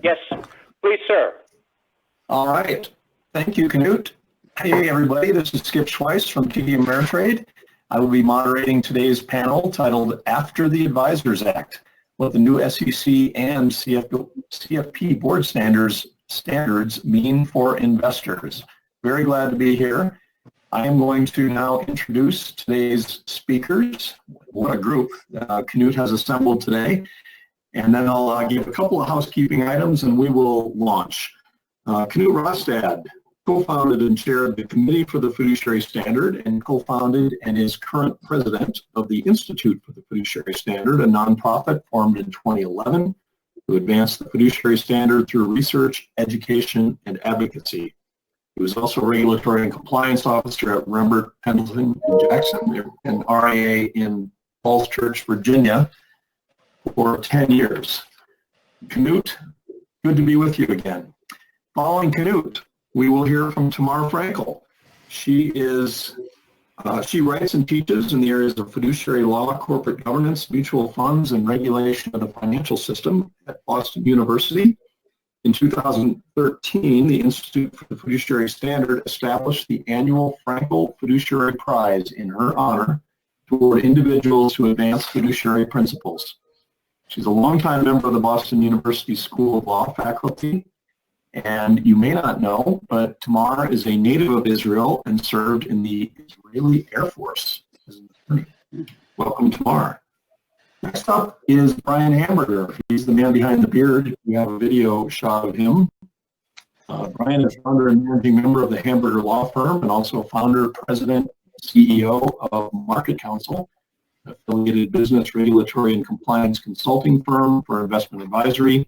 Yes, please, sir. All right. Thank you, Knut. Hey, everybody. This is Skip Schweiss from TD Ameritrade. I will be moderating today's panel titled After the Advisors Act, what the new SEC and CFP board standards mean for investors. Very glad to be here. I am going to now introduce today's speakers. What a group Knut has assembled today. And then I'll give a couple of housekeeping items and we will launch. Knut Rostad co-founded and chaired the Committee for the Fiduciary Standard and co-founded and is current president of the Institute for the Fiduciary Standard, a nonprofit formed in 2011 to advance the fiduciary standard through research, education, and advocacy. He was also a regulatory and compliance officer at Rembert, Pendleton, and Jackson, and RIA in Falls Church, Virginia, for 10 years. Knut, good to be with you again. Following Knut, we will hear from Tamar Frankel. She writes and teaches in the areas of fiduciary law, corporate governance, mutual funds, and regulation of the financial system at Boston University. In 2013, the Institute for the Fiduciary Standard established the annual Frankel Fiduciary Prize in her honor toward individuals who advance fiduciary principles. She's a longtime member of the Boston University School of Law faculty, and you may not know, but Tamar is a native of Israel and served in the Israeli Air Force as an attorney. Welcome, Tamar. Next up is Brian Hamburger. He's the man behind the beard. We have a video shot of him. Brian is founder and managing member of the Hamburger law firm and also founder, president, CEO of MarketCounsel, an affiliated business regulatory and compliance consulting firm for investment advisory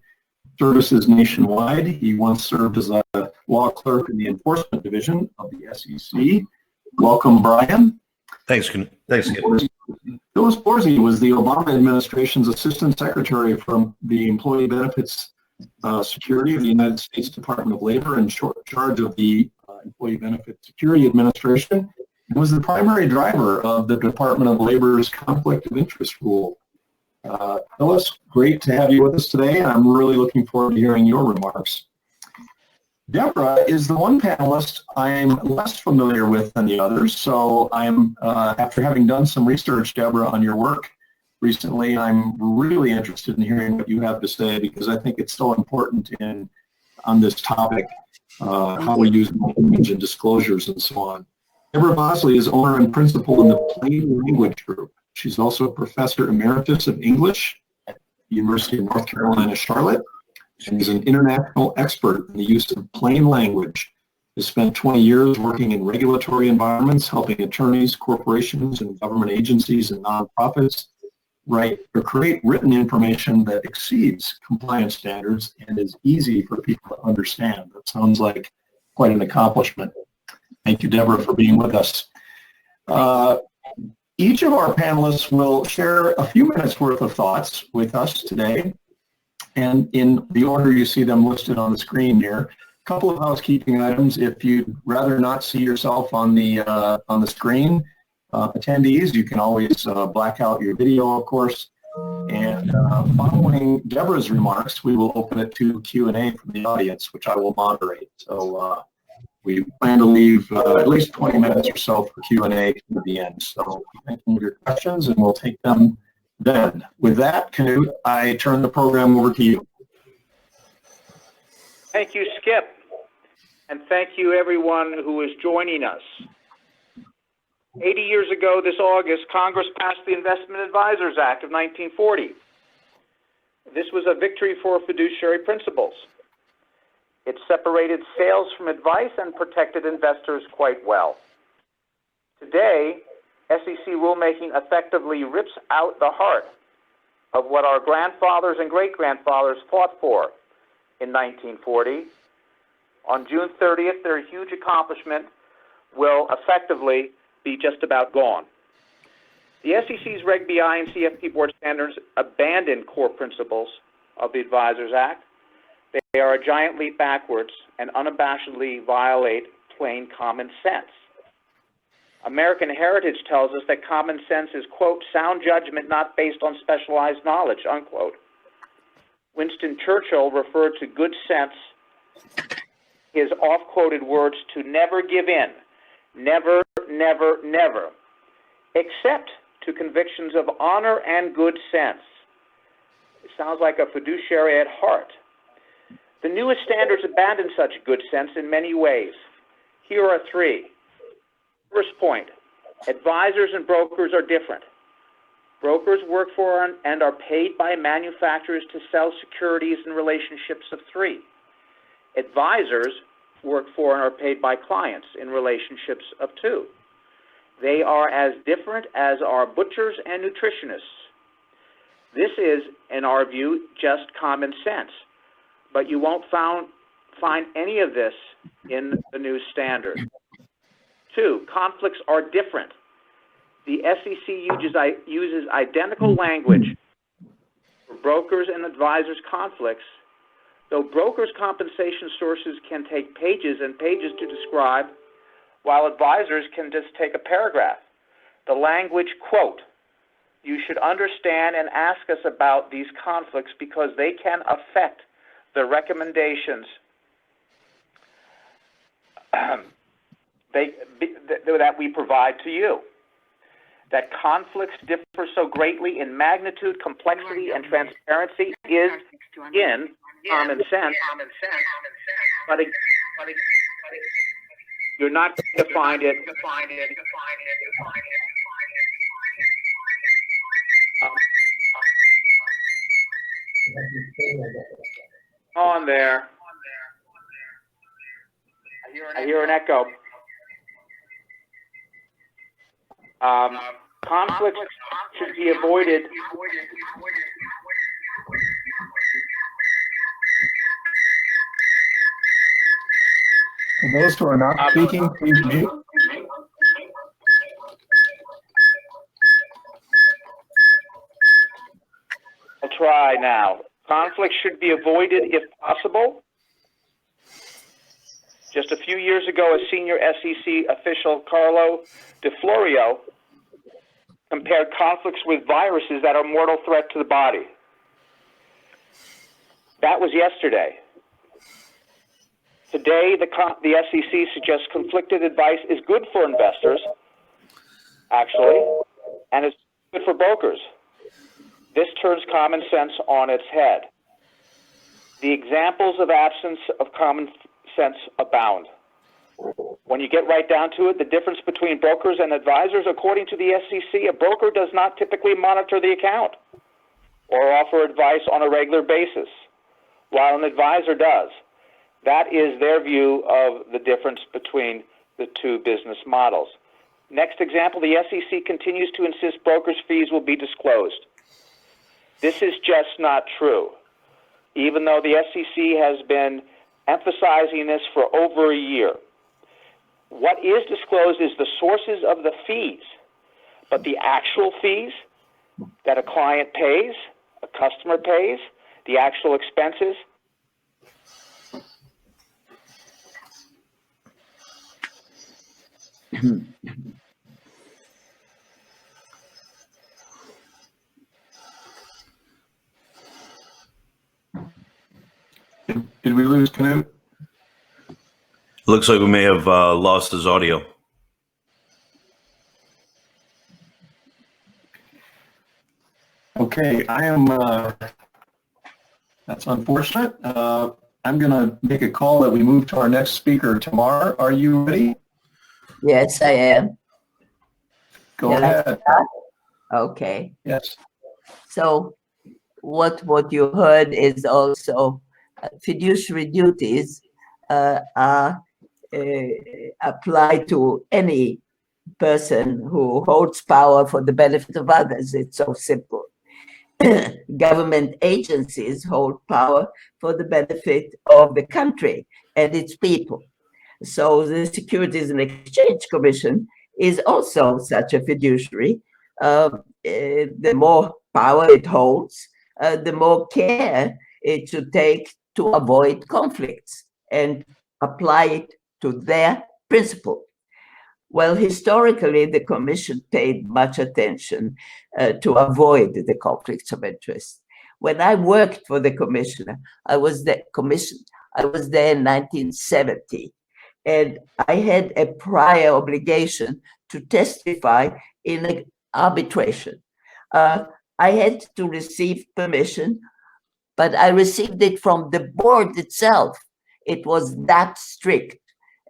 services nationwide. He once served as a law clerk in the enforcement division of the SEC. Welcome, Brian. Thanks, Skip. Phyllis Borzi was the Obama administration's assistant secretary from the Employee Benefits Security of the United States Department of Labor in charge of the Employee Benefit Security Administration, and was the primary driver of the Department of Labor's conflict of interest rule. Phyllis, great to have you with us today. I'm really looking forward to hearing your remarks. Deborah is the one panelist I'm less familiar with than the others, so I'm, after having done some research, Deborah, on your work recently, I'm really interested in hearing what you have to say because I think it's so important on this topic, how we use language and disclosures and so on. Deborah Bosley is owner and principal in the Plain Language Group. She's also a professor emeritus of English at the University of North Carolina, Charlotte. And is an international expert in the use of plain language. Has spent 20 years working in regulatory environments, helping attorneys, corporations, and government agencies and nonprofits write or create written information that exceeds compliance standards and is easy for people to understand. That sounds like quite an accomplishment. Thank you, Deborah, for being with us. Each of our panelists will share a few minutes worth of thoughts with us today. And in the order you see them listed on the screen here, a couple of housekeeping items. If you'd rather not see yourself on the screen, attendees, you can always black out your video, of course. And following Deborah's remarks, we will open it to Q&A from the audience, which I will moderate. So we plan to leave at least 20 minutes or so for Q&A to the end. So thinking of your questions, and we'll take them then. With that, Knut, I turn the program over to you. Thank you, Skip. And thank you, everyone who is joining us. 80 years ago this August, Congress passed the Investment Advisors Act of 1940. This was a victory for fiduciary principles. It separated sales from advice and protected investors quite well. Today, SEC rulemaking effectively rips out the heart of what our grandfathers and great-grandfathers fought for in 1940. On June 30th, their huge accomplishment will effectively be just about gone. The SEC's Reg BI and CFP board standards abandon core principles of the Advisors Act. They are a giant leap backwards and unabashedly violate plain common sense. American heritage tells us that common sense is, quote, sound judgment not based on specialized knowledge, unquote. Winston Churchill referred to good sense, his oft-quoted words, to never give in, never, never, never, except to convictions of honor and good sense. It sounds like a fiduciary at heart. The newest standards abandon such good sense in many ways. Here are three. First point, advisors and brokers are different. Brokers work for and are paid by manufacturers to sell securities in relationships of three. Advisors work for and are paid by clients in relationships of two. They are as different as are butchers and nutritionists. This is, in our view, just common sense, but you won't find any of this in the new standard. Two, conflicts are different. The SEC uses identical language for brokers and advisors' conflicts, though brokers' compensation sources can take pages and pages to describe, while advisors can just take a paragraph. The language, quote, "You should understand and ask us about these conflicts because they can affect the recommendations that we provide to you. That conflicts differ so greatly in magnitude, complexity, and transparency is in common sense, but you're not going to find it on there. I hear an echo. Conflicts should be avoided. For those who are not speaking, please mute. I'll try now. Conflicts should be avoided if possible. Just a few years ago, a senior SEC official, Carlo DeFlorio, compared conflicts with viruses that are a mortal threat to the body. That was yesterday. Today, the SEC suggests conflicted advice is good for investors, actually, and it's good for brokers. This turns common sense on its head. The examples of absence of common sense abound. When you get right down to it, the difference between brokers and advisors, according to the SEC, a broker does not typically monitor the account or offer advice on a regular basis, while an advisor does. That is their view of the difference between the two business models. Next example, the SEC continues to insist brokers' fees will be disclosed. This is just not true. Even though the SEC has been emphasizing this for over a year. What is disclosed is the sources of the fees, but the actual fees that a client pays, a customer pays, the actual expenses, Did we lose Knut? Looks like we may have lost his audio. Okay, that's unfortunate. I'm going to make a call that we move to our next speaker. Tamar, are you ready? Yes, I am. Go ahead. Okay. Yes. So what you heard is also fiduciary duties are applied to any person who holds power for the benefit of others. It's so simple. Government agencies hold power for the benefit of the country and its people. So the Securities and Exchange Commission is also such a fiduciary. The more power it holds, the more care it should take to avoid conflicts and apply it to their principle. Well, historically, the Commission paid much attention to avoid the conflicts of interest. When I worked for the commissioner, I was there in 1970, and I had a prior obligation to testify in an arbitration. I had to receive permission, but I received it from the board itself. It was that strict,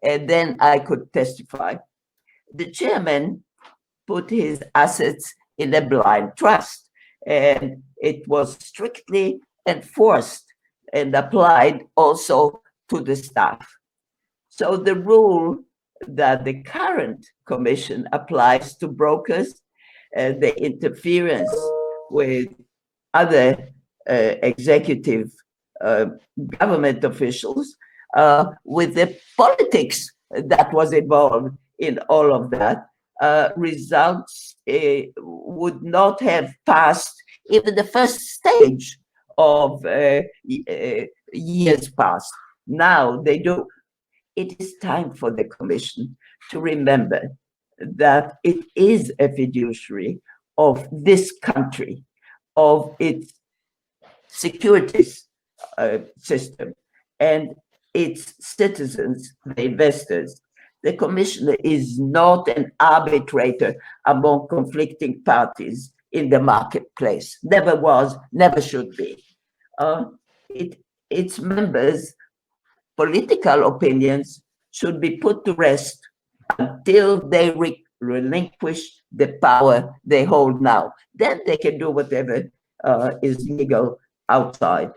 and then I could testify. The chairman put his assets in a blind trust, and it was strictly enforced and applied also to the staff. So the rule that the current commission applies to brokers, the interference with other executive government officials, with the politics that was involved in all of that, results would not have passed even the first stage of years past. Now they do. It is time for the commission to remember that it is a fiduciary of this country, of its securities system, and its citizens, the investors. The commissioner is not an arbitrator among conflicting parties in the marketplace. Never was, never should be. Its members' political opinions should be put to rest until they relinquish the power they hold now. Then they can do whatever is legal outside.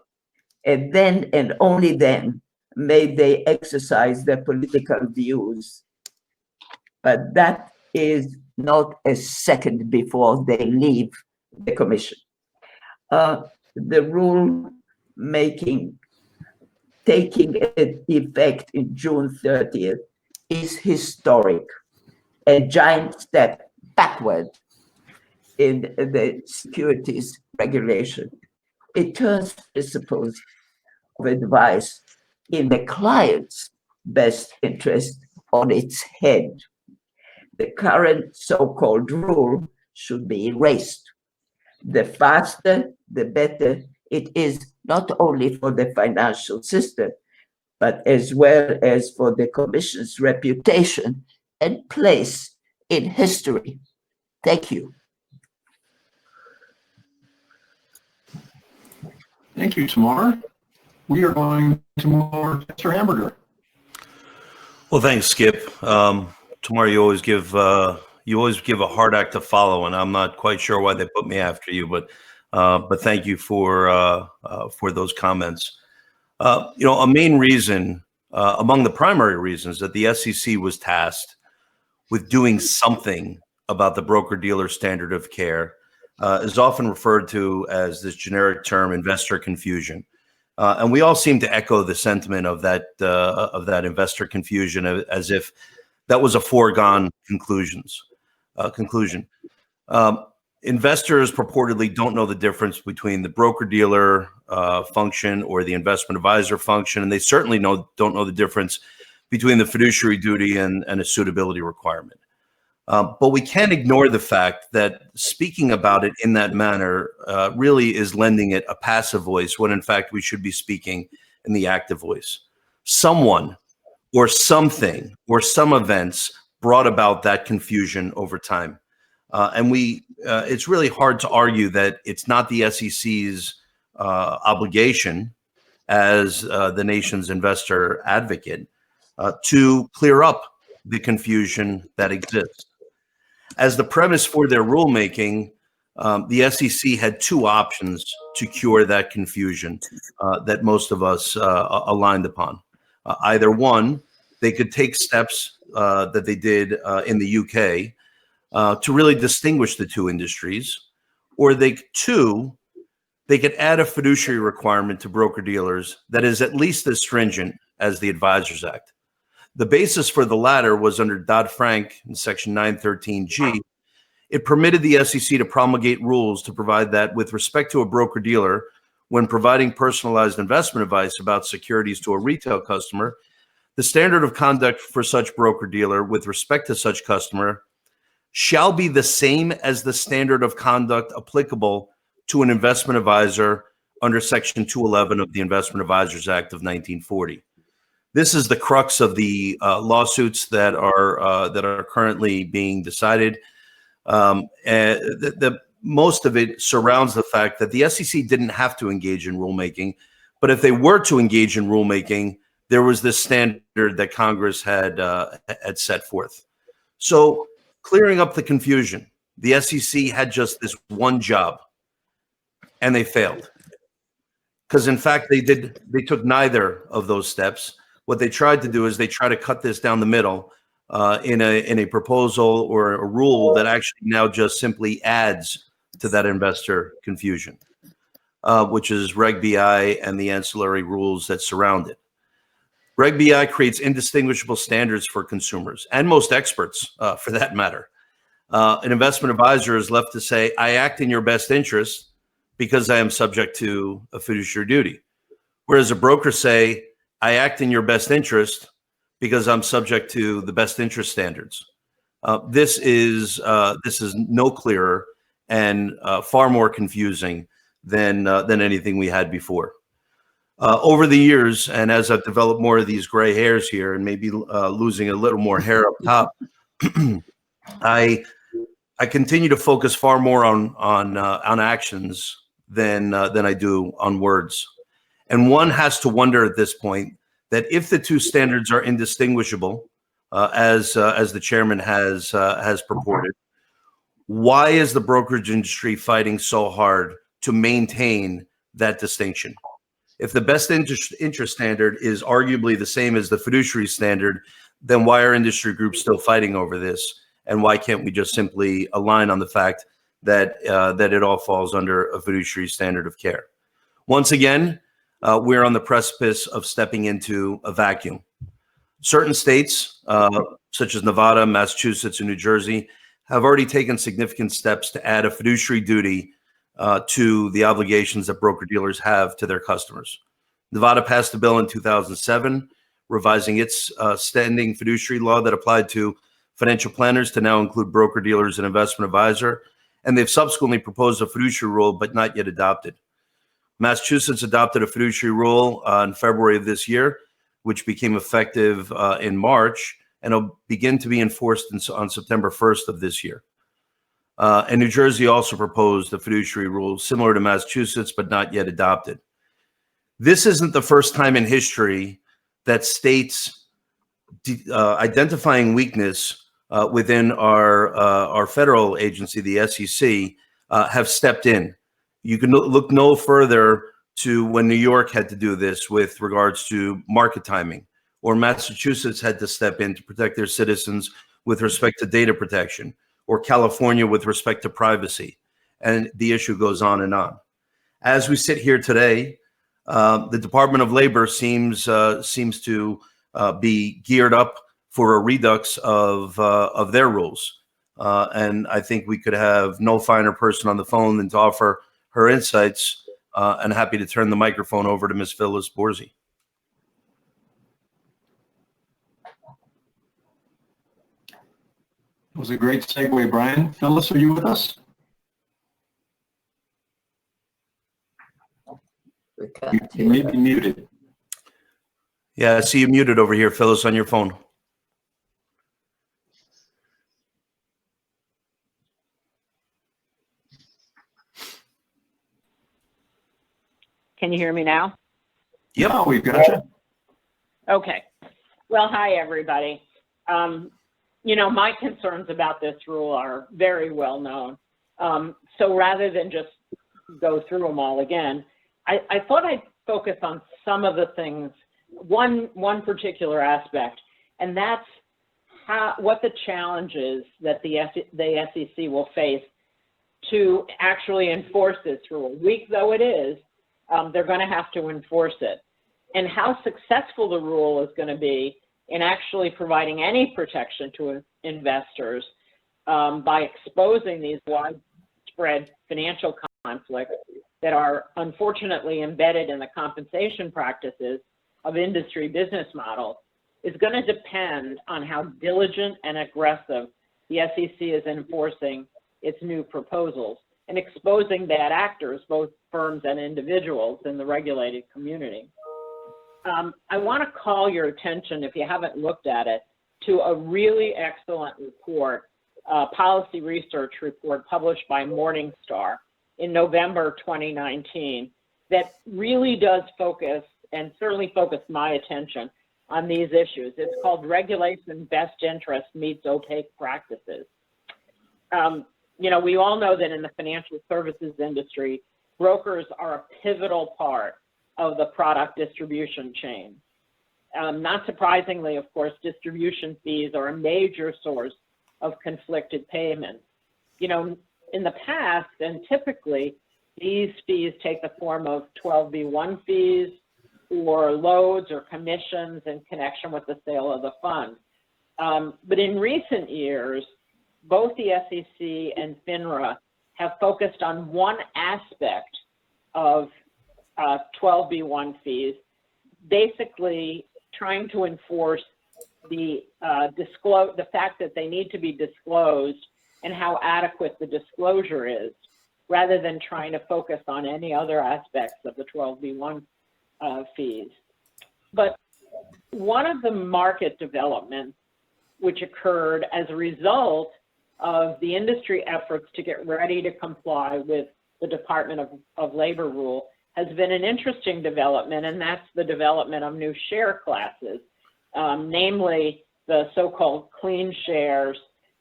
And then, and only then, may they exercise their political views. But that is not a second before they leave the commission. The rule taking effect in June 30th is historic, a giant step backward in the securities regulation. It turns principles of advice in the client's best interest on its head. The current so-called rule should be erased. The faster, the better it is, not only for the financial system, but as well as for the commission's reputation and place in history. Thank you. Thank you, Tamar. We are going to move over to Mr. Hamburger. Well, thanks, Skip. Tamar, you always give a hard act to follow, and I'm not quite sure why they put me after you, but thank you for those comments. A main reason, among the primary reasons, that the SEC was tasked with doing something about the broker-dealer standard of care is often referred to as this generic term, investor confusion. And we all seem to echo the sentiment of that investor confusion, as if that was a foregone conclusion. Investors purportedly don't know the difference between the broker-dealer function or the investment advisor function, and they certainly don't know the difference between the fiduciary duty and a suitability requirement. But we can't ignore the fact that speaking about it in that manner really is lending it a passive voice, when in fact we should be speaking in the active voice. Someone or something or some events brought about that confusion over time. And it's really hard to argue that it's not the SEC's obligation as the nation's investor advocate to clear up the confusion that exists. As the premise for their rulemaking, the SEC had two options to cure that confusion that most of us aligned upon. Either one, they could take steps that they did in the UK to really distinguish the two industries, or they could add a fiduciary requirement to broker-dealers that is at least as stringent as the Advisors Act. The basis for the latter was under Dodd-Frank in Section 913G. It permitted the SEC to promulgate rules to provide that with respect to a broker-dealer, when providing personalized investment advice about securities to a retail customer, the standard of conduct for such broker-dealer with respect to such customer shall be the same as the standard of conduct applicable to an investment advisor under Section 211 of the Investment Advisors Act of 1940. This is the crux of the lawsuits that are currently being decided. And most of it surrounds the fact that the SEC didn't have to engage in rulemaking, but if they were to engage in rulemaking, there was this standard that Congress had set forth. So clearing up the confusion, the SEC had just this one job, and they failed. Because in fact, they took neither of those steps. What they tried to do is they try to cut this down the middle in a proposal or a rule that actually now just simply adds to that investor confusion, which is Reg BI and the ancillary rules that surround it. Reg BI creates indistinguishable standards for consumers and most experts, for that matter. An investment advisor is left to say, I act in your best interest because I am subject to a fiduciary duty. Whereas a broker say, I act in your best interest because I'm subject to the best interest standards. This is no clearer and far more confusing than anything we had before. Over the years, and as I've developed more of these gray hairs here and maybe losing a little more hair up top, I continue to focus far more on actions than I do on words. And one has to wonder at this point that if the two standards are indistinguishable, as the chairman has purported, why is the brokerage industry fighting so hard to maintain that distinction? If the best interest standard is arguably the same as the fiduciary standard, then why are industry groups still fighting over this? And why can't we just simply align on the fact that it all falls under a fiduciary standard of care? Once again, we're on the precipice of stepping into a vacuum. Certain states, such as Nevada, Massachusetts, and New Jersey, have already taken significant steps to add a fiduciary duty to the obligations that broker-dealers have to their customers. Nevada passed a bill in 2007, revising its standing fiduciary law that applied to financial planners to now include broker-dealers and investment advisor, and they've subsequently proposed a fiduciary rule, but not yet adopted. Massachusetts adopted a fiduciary rule in February of this year, which became effective in March, and will begin to be enforced on September 1st of this year. And New Jersey also proposed a fiduciary rule similar to Massachusetts, but not yet adopted. This isn't the first time in history that states identifying weakness within our federal agency, the SEC, have stepped in. You can look no further to when New York had to do this with regards to market timing, or Massachusetts had to step in to protect their citizens with respect to data protection, or California with respect to privacy. And the issue goes on and on. As we sit here today, the Department of Labor seems to be geared up for a redux of their rules. And I think we could have no finer person on the phone than to offer her insights, and happy to turn the microphone over to Ms. Phyllis Borzi. It was a great segue, Brian. Phyllis, are you with us? You may be muted. Yeah, I see you muted over here, Phyllis, on your phone. Can you hear me now? Yep, oh, we've got you. Okay. Well, hi, everybody. You know, my concerns about this rule are very well known. So rather than just go through them all again, I thought I'd focus on some of the things, one particular aspect, and that's what the challenges that the SEC will face to actually enforce this rule. Weak though it is, they're going to have to enforce it. And how successful the rule is going to be in actually providing any protection to investors by exposing these widespread financial conflicts that are unfortunately embedded in the compensation practices of industry business models is going to depend on how diligent and aggressive the SEC is enforcing its new proposals. and exposing bad actors, both firms and individuals in the regulated community. I want to call your attention, if you haven't looked at it, to a really excellent report, policy research report published by Morningstar in November 2019 that really does focus, and certainly focused my attention on these issues. It's called Regulation Best Interest Meets Opaque Practices. You know, we all know that in the financial services industry, brokers are a pivotal part of the product distribution chain. Not surprisingly, of course, distribution fees are a major source of conflicted payments. You know, in the past, and typically, these fees take the form of 12b1 fees or loads or commissions in connection with the sale of the fund. But in recent years, both the SEC and FINRA have focused on one aspect of 12b1 fees, basically trying to enforce the fact that they need to be disclosed and how adequate the disclosure is, rather than trying to focus on any other aspects of the 12b1 fees. But one of the market developments which occurred as a result of the industry efforts to get ready to comply with the Department of Labor rule has been an interesting development, and that's the development of new share classes, namely the so-called clean shares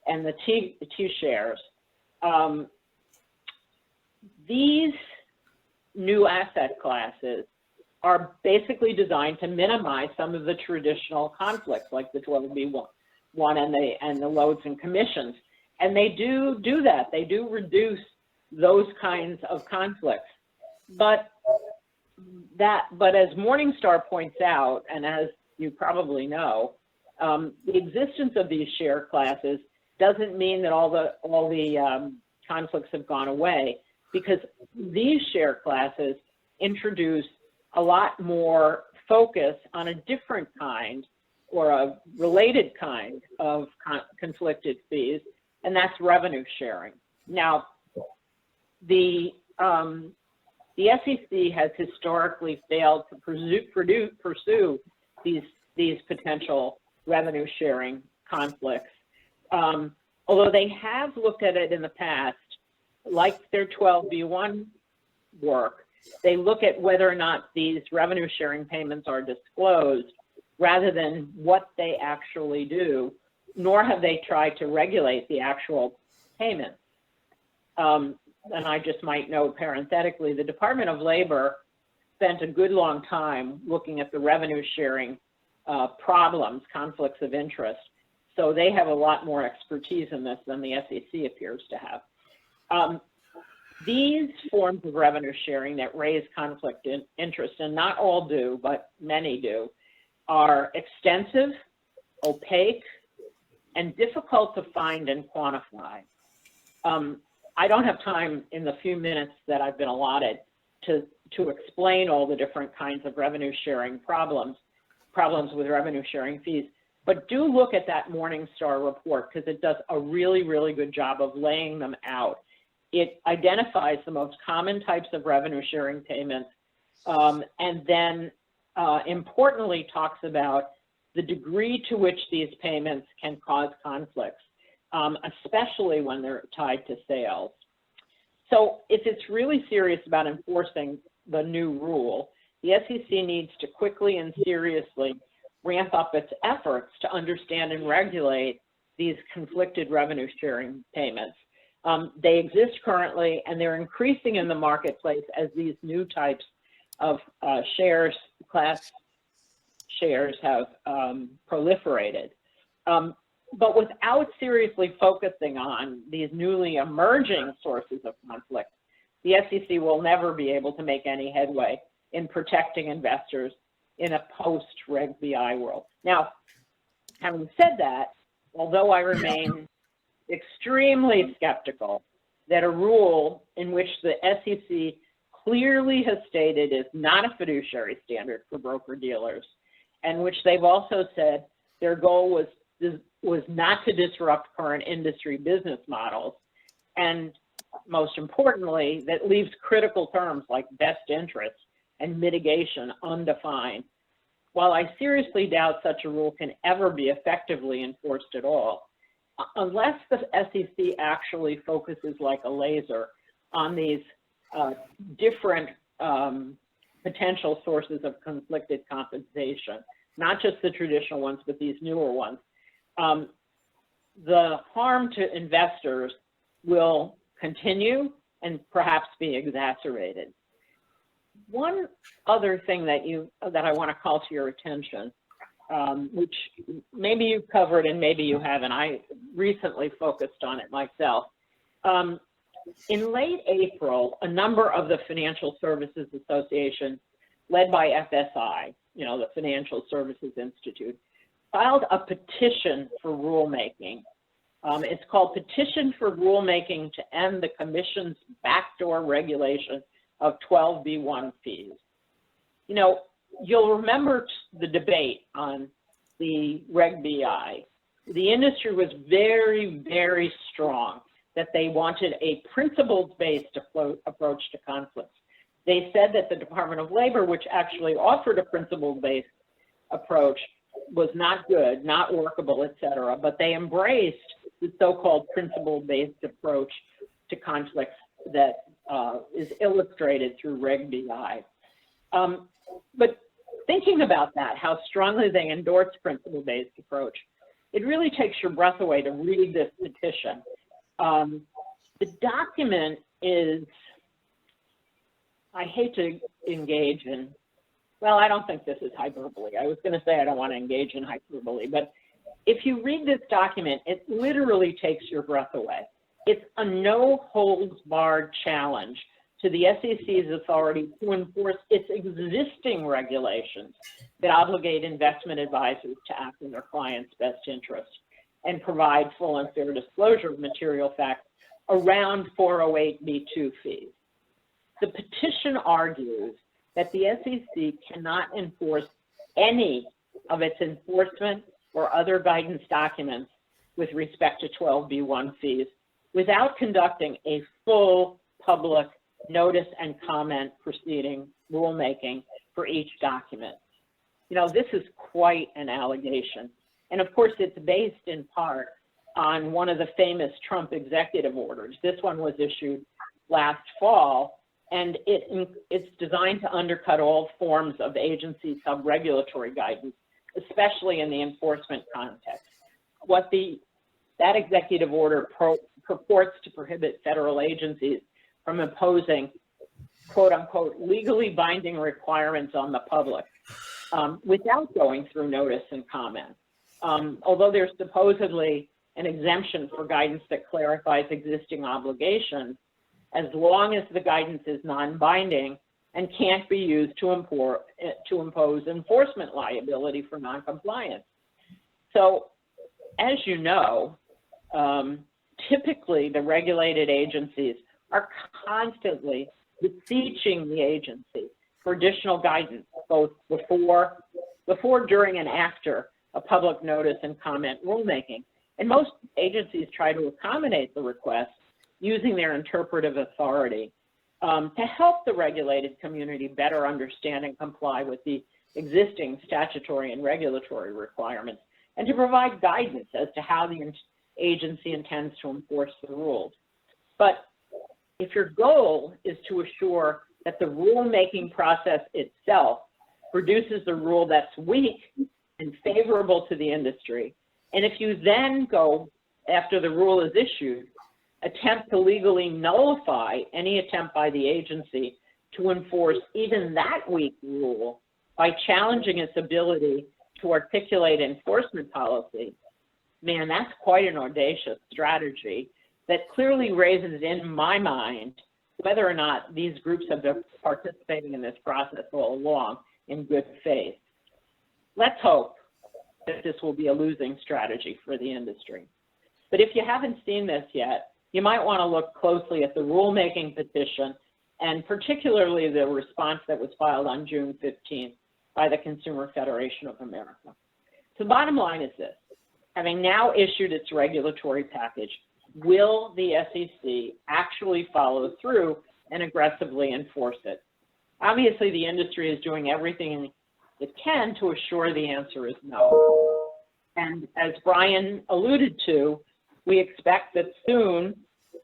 and the T shares. These new asset classes are basically designed to minimize some of the traditional conflicts, like the 12b1 and the loads and commissions. And they do that. They do reduce those kinds of conflicts. But as Morningstar points out, and as you probably know, the existence of these share classes doesn't mean that all the conflicts have gone away, because these share classes introduce a lot more focus on a different kind or a related kind of conflicted fees, and that's revenue sharing. Now, the SEC has historically failed to pursue these potential revenue sharing conflicts, although they have looked at it in the past, like their 12b1 work. They look at whether or not these revenue sharing payments are disclosed rather than what they actually do, nor have they tried to regulate the actual payment. And I just might note parenthetically, the Department of Labor spent a good long time looking at the revenue sharing problems, conflicts of interest. So they have a lot more expertise in this than the SEC appears to have. These forms of revenue sharing that raise conflict in interest, and not all do, but many do, are extensive, opaque, and difficult to find and quantify. I don't have time in the few minutes that I've been allotted to explain all the different kinds of revenue sharing problems with revenue sharing fees, but do look at that Morningstar report, because it does a really, really good job of laying them out. It identifies the most common types of revenue sharing payments, and then importantly talks about the degree to which these payments can cause conflicts, especially when they're tied to sales. So if it's really serious about enforcing the new rule, the SEC needs to quickly and seriously ramp up its efforts to understand and regulate these conflicted revenue sharing payments. They exist currently, and they're increasing in the marketplace as these new types of class shares have proliferated. But without seriously focusing on these newly emerging sources of conflict, the SEC will never be able to make any headway in protecting investors in a post-Reg BI world. Now, having said that, although I remain extremely skeptical that a rule in which the SEC clearly has stated is not a fiduciary standard for broker-dealers, and which they've also said their goal was not to disrupt current industry business models, and most importantly, that leaves critical terms like best interest and mitigation undefined. While I seriously doubt such a rule can ever be effectively enforced at all, unless the SEC actually focuses like a laser on these different potential sources of conflicted compensation, not just the traditional ones, but these newer ones, the harm to investors will continue and perhaps be exacerbated. One other thing that I want to call to your attention, which maybe you've covered and maybe you haven't. I recently focused on it myself. In late April, a number of the financial services associations, led by FSI, the Financial Services Institute, filed a petition for rulemaking. It's called Petition for Rulemaking to End the Commission's Backdoor Regulation of 12B1 Fees. You'll remember the debate on the Reg BI. The industry was very, very strong that they wanted a principles-based approach to conflicts. They said that the Department of Labor, which actually offered a principle-based approach, was not good, not workable, et cetera, but they embraced the so-called principle-based approach to conflicts that is illustrated through Reg BI. But thinking about that, how strongly they endorsed principle-based approach, it really takes your breath away to read this petition. The document is, I hate to engage in, well, I don't think this is hyperbole. I was going to say I don't want to engage in hyperbole, but if you read this document, it literally takes your breath away. It's a no-holds-barred challenge to the SEC's authority to enforce its existing regulations that obligate investment advisors to act in their clients' best interest and provide full and fair disclosure of material facts around 408B2 fees. The petition argues that the SEC cannot enforce any of its enforcement or other guidance documents with respect to 12B1 fees without conducting a full public notice and comment proceeding rulemaking for each document. This is quite an allegation. And of course, it's based in part on one of the famous Trump executive orders. This one was issued last fall, and it's designed to undercut all forms of agency sub-regulatory guidance, especially in the enforcement context. That executive order purports to prohibit federal agencies from imposing, quote unquote, legally binding requirements on the public without going through notice and comment. Although there's supposedly an exemption for guidance that clarifies existing obligations, as long as the guidance is non-binding and can't be used to impose enforcement liability for noncompliance. So, as you know, typically the regulated agencies are constantly beseeching the agency for additional guidance, both before, during, and after a public notice and comment rulemaking. And most agencies try to accommodate the request using their interpretive authority to help the regulated community better understand and comply with the existing statutory and regulatory requirements, and to provide guidance as to how the agency intends to enforce the rules. But if your goal is to assure that the rulemaking process itself produces a rule that's weak and favorable to the industry, and if you then go, after the rule is issued, attempt to legally nullify any attempt by the agency to enforce even that weak rule by challenging its ability to articulate enforcement policy, man, that's quite an audacious strategy that clearly raises in my mind whether or not these groups have been participating in this process all along in good faith. Let's hope that this will be a losing strategy for the industry. But if you haven't seen this yet, you might want to look closely at the rulemaking petition, and particularly the response that was filed on June 15th by the Consumer Federation of America. So the bottom line is this: having now issued its regulatory package, will the SEC actually follow through and aggressively enforce it? Obviously, the industry is doing everything it can to assure the answer is no. And as Brian alluded to, we expect that soon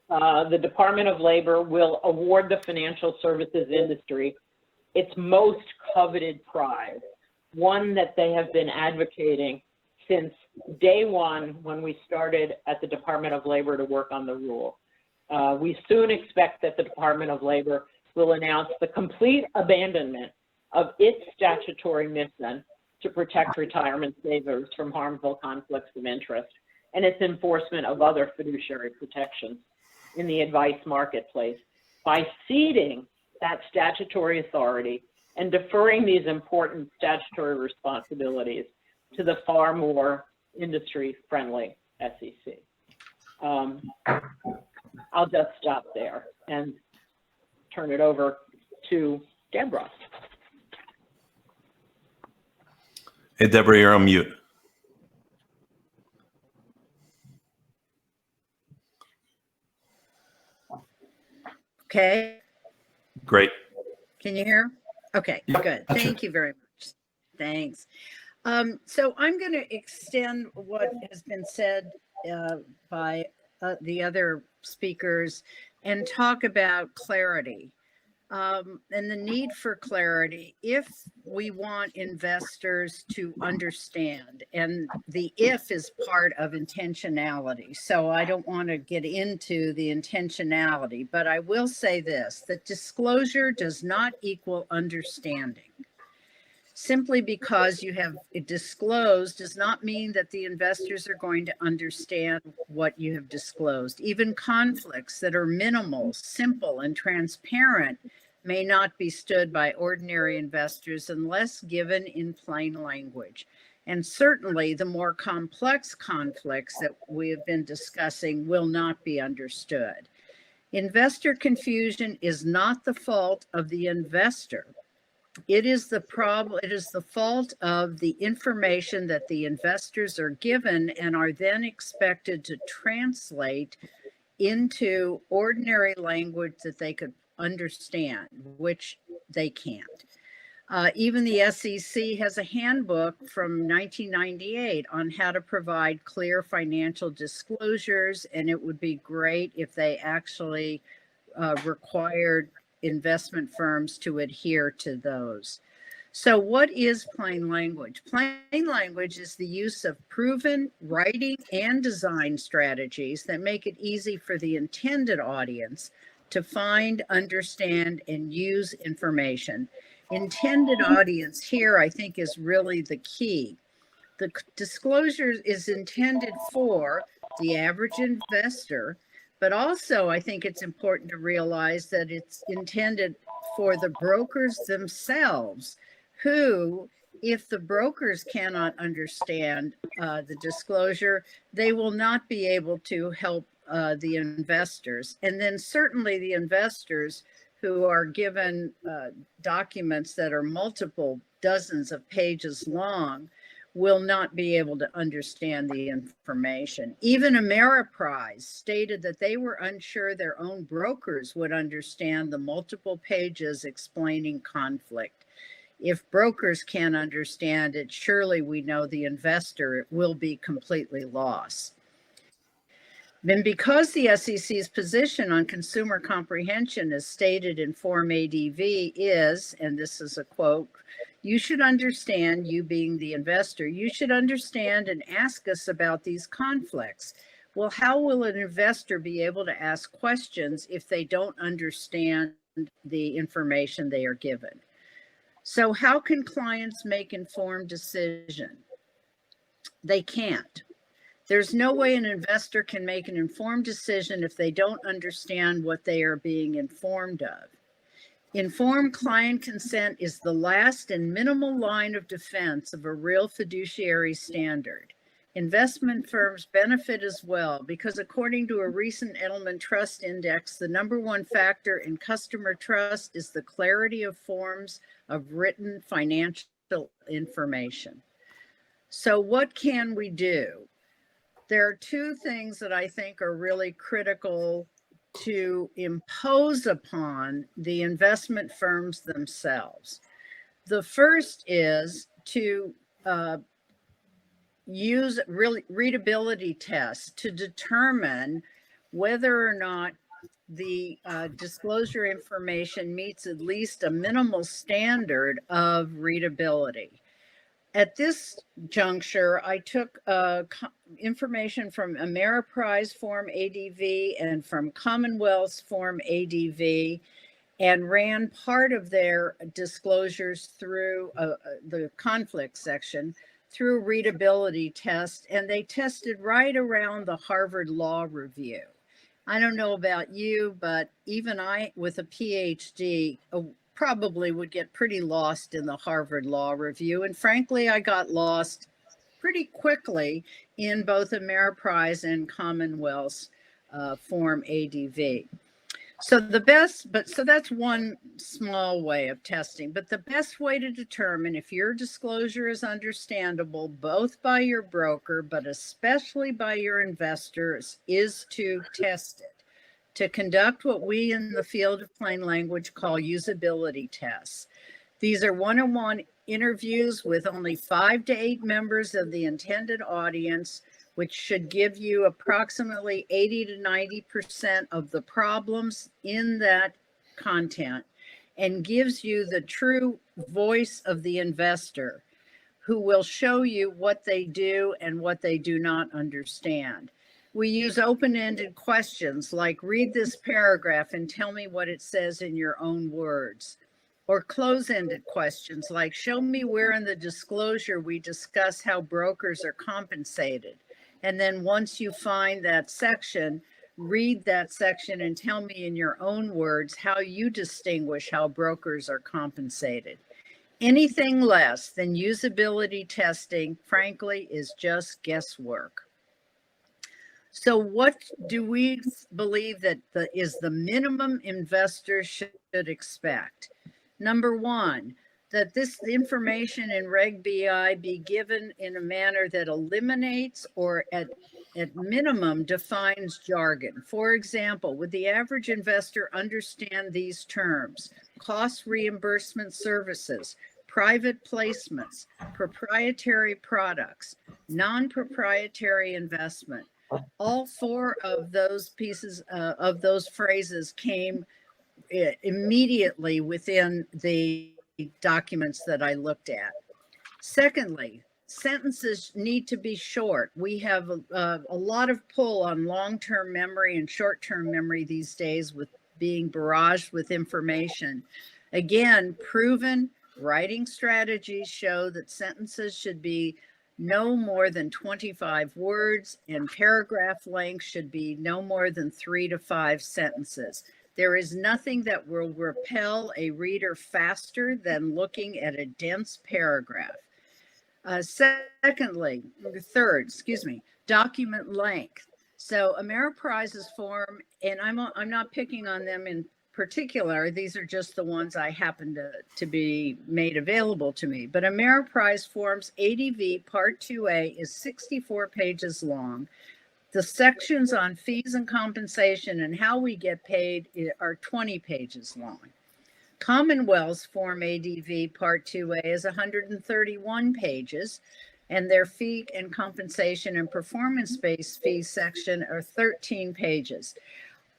the Department of Labor will award the financial services industry its most coveted prize, one that they have been advocating since day one when we started at the Department of Labor to work on the rule. We soon expect that the Department of Labor will announce the complete abandonment of its statutory mission to protect retirement savers from harmful conflicts of interest and its enforcement of other fiduciary protections in the advice marketplace by ceding that statutory authority and deferring these important statutory responsibilities to the far more industry-friendly SEC. I'll just stop there and turn it over to Deborah. Hey, Deborah, you're on mute. Okay. Great. Can you hear? Okay, Yep, good. gotcha. Thank you very much. Thanks. So I'm going to extend what has been said by the other speakers and talk about clarity and the need for clarity if we want investors to understand. And the if is part of intentionality. So I don't want to get into the intentionality, but I will say this, that disclosure does not equal understanding. Simply because you have it disclosed does not mean that the investors are going to understand what you have disclosed. Even conflicts that are minimal, simple, and transparent may not be stood by ordinary investors unless given in plain language. And certainly the more complex conflicts that we have been discussing will not be understood. Investor confusion is not the fault of the investor. It is the problem. It is the fault of the information that the investors are given and are then expected to translate into ordinary language that they could understand, which they can't. Even the SEC has a handbook from 1998 on how to provide clear financial disclosures, and it would be great if they actually required investment firms to adhere to those. So what is plain language? Plain language is the use of proven writing and design strategies that make it easy for the intended audience to find, understand, and use information. Intended audience here, I think, is really the key. The disclosure is intended for the average investor, but also I think it's important to realize that it's intended for the brokers themselves who, if the brokers cannot understand the disclosure, they will not be able to help the investors. And then certainly the investors who are given documents that are multiple dozens of pages long will not be able to understand the information. Even Ameritrade stated that they were unsure their own brokers would understand the multiple pages explaining conflict. If brokers can't understand it, surely we know the investor will be completely lost. Then because the SEC's position on consumer comprehension as stated in Form ADV is, and this is a quote, you should understand, you being the investor, you should understand and ask us about these conflicts. Well, how will an investor be able to ask questions if they don't understand the information they are given? So how can clients make informed decisions? They can't. There's no way an investor can make an informed decision if they don't understand what they are being informed of. Informed client consent is the last and minimal line of defense of a real fiduciary standard. Investment firms benefit as well because according to a recent Edelman Trust Index, the #1 factor in customer trust is the clarity of forms of written financial information. So what can we do? there are two things that I think are really critical to impose upon the investment firms themselves. The first is to use readability tests to determine whether or not the disclosure information meets at least a minimal standard of readability. At this juncture, I took information from Ameriprise Form ADV and from Commonwealth's Form ADV and ran part of their disclosures through the conflict section through readability test, and they tested right around the Harvard Law Review. I don't know about you, but even I, with a PhD, probably would get pretty lost in the Harvard Law Review. And frankly, I got lost pretty quickly in both Ameriprise and Commonwealth's Form ADV. So that's one small way of testing, but the best way to determine if your disclosure is understandable, both by your broker, but especially by your investors, is to test it, to conduct what we in the field of plain language call usability tests. These are one-on-one interviews with only 5 to 8 members of the intended audience, which should give you approximately 80 to 90% of the problems in that content and gives you the true voice of the investor, who will show you what they do and what they do not understand. We use open-ended questions like, read this paragraph and tell me what it says in your own words. Or close-ended questions like, show me where in the disclosure we discuss how brokers are compensated. And then once you find that section, read that section and tell me in your own words how you distinguish how brokers are compensated. Anything less than usability testing, frankly, is just guesswork. So what do we believe that is the minimum investors should expect? Number one, that this information in Reg BI be given in a manner that eliminates or at minimum defines jargon. For example, would the average investor understand these terms? Cost reimbursement services, private placements, proprietary products, non-proprietary investment. All 4 of those pieces of those phrases came immediately within the documents that I looked at. Secondly, sentences need to be short. We have a lot of pull on long-term memory and short-term memory these days with being barraged with information. Again, proven writing strategies show that sentences should be no more than 25 words and paragraph length should be no more than 3 to 5 sentences. There is nothing that will repel a reader faster than looking at a dense paragraph. Third, document length. So Ameriprise's form, and I'm not picking on them in particular, these are just the ones I happen to be made available to me, but Ameriprise Forms ADV Part 2A is 64 pages long. The sections on fees and compensation and how we get paid are 20 pages long. Commonwealth's Form ADV Part 2A is 131 pages, and their fee and compensation and performance-based fee section are 13 pages.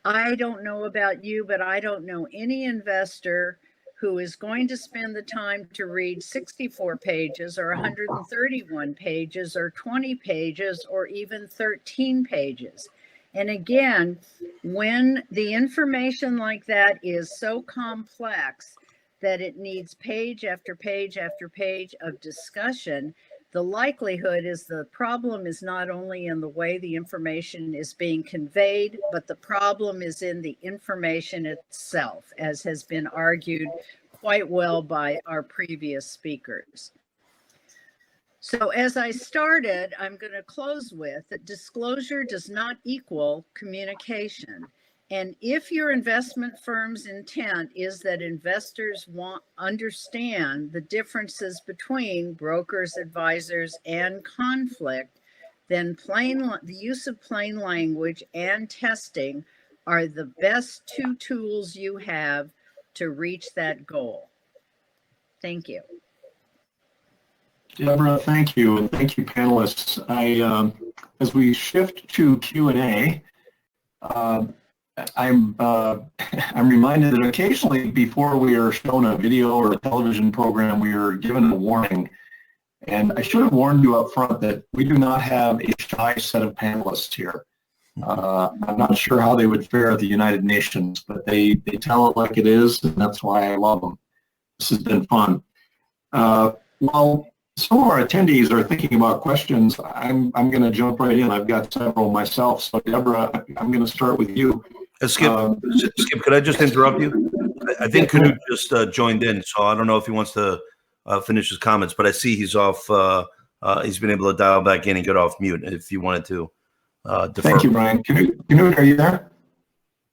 I don't know about you, but I don't know any investor who is going to spend the time to read 64 pages or 131 pages or 20 pages or even 13 pages. And again, when the information like that is so complex that it needs page after page after page of discussion, the likelihood is the problem is not only in the way the information is being conveyed, but the problem is in the information itself, as has been argued quite well by our previous speakers. So as I started, I'm going to close with that disclosure does not equal communication. And if your investment firm's intent is that investors understand the differences between brokers, advisors, and conflict, then the use of plain language and testing are the best two tools you have to reach that goal. Thank you. Deborah, thank you, and thank you, panelists. As we shift to Q&A, I'm reminded that occasionally before we are shown a video or a television program, we are given a warning. And I should have warned you up front that we do not have a shy set of panelists here. I'm not sure how they would fare at the United Nations, but they tell it like it is, and that's why I love them. This has been fun. While some of our attendees are thinking about questions, I'm going to jump right in. I've got several myself. So Deborah, I'm going to start with you. Skip, could I just interrupt you? I think Knut just joined in, so I don't know if he wants to finish his comments, but I see he's off. He's been able to dial back in and get off mute if you wanted to defer. Thank you, Brian. Knut, are you there?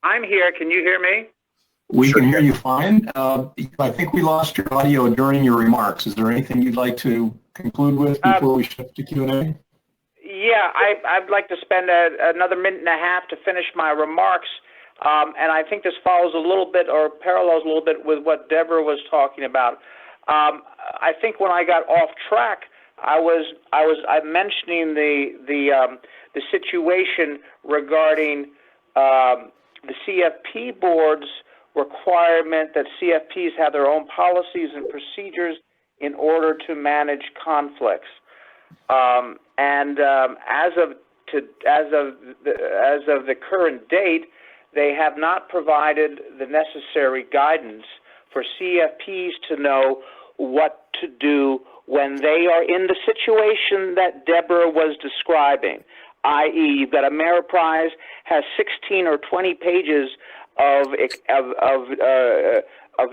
I'm here. Can you hear me? We can hear you fine. I think we lost your audio during your remarks. Is there anything you'd like to conclude with before we shift to Q&A? Yeah, I'd like to spend another minute and a half to finish my remarks. And I think this follows a little bit or parallels a little bit with what Deborah was talking about. I think when I got off track, I'm mentioning the situation regarding the CFP board's requirement that CFPs have their own policies and procedures in order to manage conflicts. As of the current date, they have not provided the necessary guidance for CFPs to know what to do when they are in the situation that Deborah was describing, i.e., you've got Ameritrade has 16 or 20 pages of